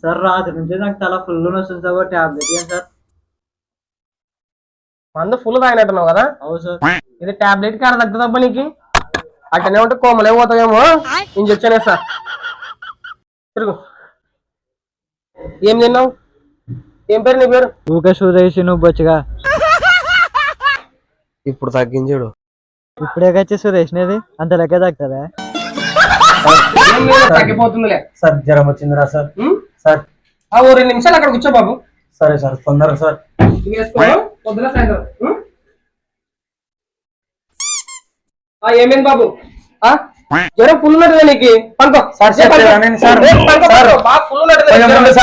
sir రాత్రి నుంచి నాకు తల ఫుల్ వస్తుంది సార్ టాబ్లెట్ ఏం సార్ మందు ఫుల్ తాగినట్టున్నావు కదా అవు సార్ ఇది టాబ్లెట్ కాడ తగ్గుతుందబ్బా నీకు అట్టనే ఉంటే కోమలే పోతావేమో ఇంజెక్షన్ వేస్తా తిరుగు ఏం తిన్నావు ఏం పేరు నీ పేరు ఊకే సురేష్ నువ్వు బొచ్చుగా ఇప్పుడు తగ్గించాడు ఇప్పుడే వచ్చి సురేష్ నేది అంత లెక్క తగ్గుతుందా తగ్గిపోతుందిలే సార్ జ్వరం వచ్చిందిరా సార్ సార్ ఓ 2 నిమిషాలు అక్కడ కూర్చో బాబు సరే సార్ తొందరగా సార్ పొద్దున సాయంత్రం ఏమైంది బాబు జ్వరం ఫుల్ ఉన్నట్టుగా నీకు పనుకో సార్ ఫుల్ ఉన్నట్టు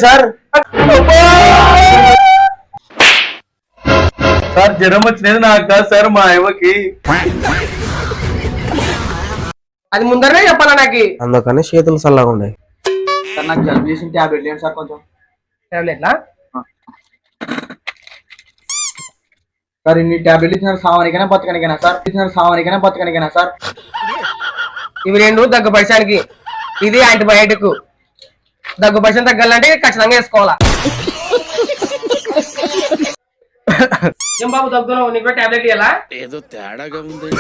సార్ సార్ జ్వరం వచ్చినది నాకు కాదు సార్ మా అయ్యకి అది ముందరనే చెప్పాలా నాకు అందుకని చేతులు చల్లగా ఉన్నాయి సార్ నాకు జలుబు చేసిన టాబ్లెట్ లేండి సార్ కొంచెం టాబ్లెట్లా సార్ ఇన్ని టాబ్లెట్ ఇచ్చినారు సామానికైనా బతకనికైనా సార్ ఇవి 2 దగ్గు పరిశానికి ఇది యాంటీబయాటిక్ దగ్గు పరిశం తగ్గాలంటే ఖచ్చితంగా వేసుకోవాలా ఏం బాబు దగ్గులో నీకు టాబ్లెట్ ఇవ్వాలా ఏదో తేడాగా ఉంది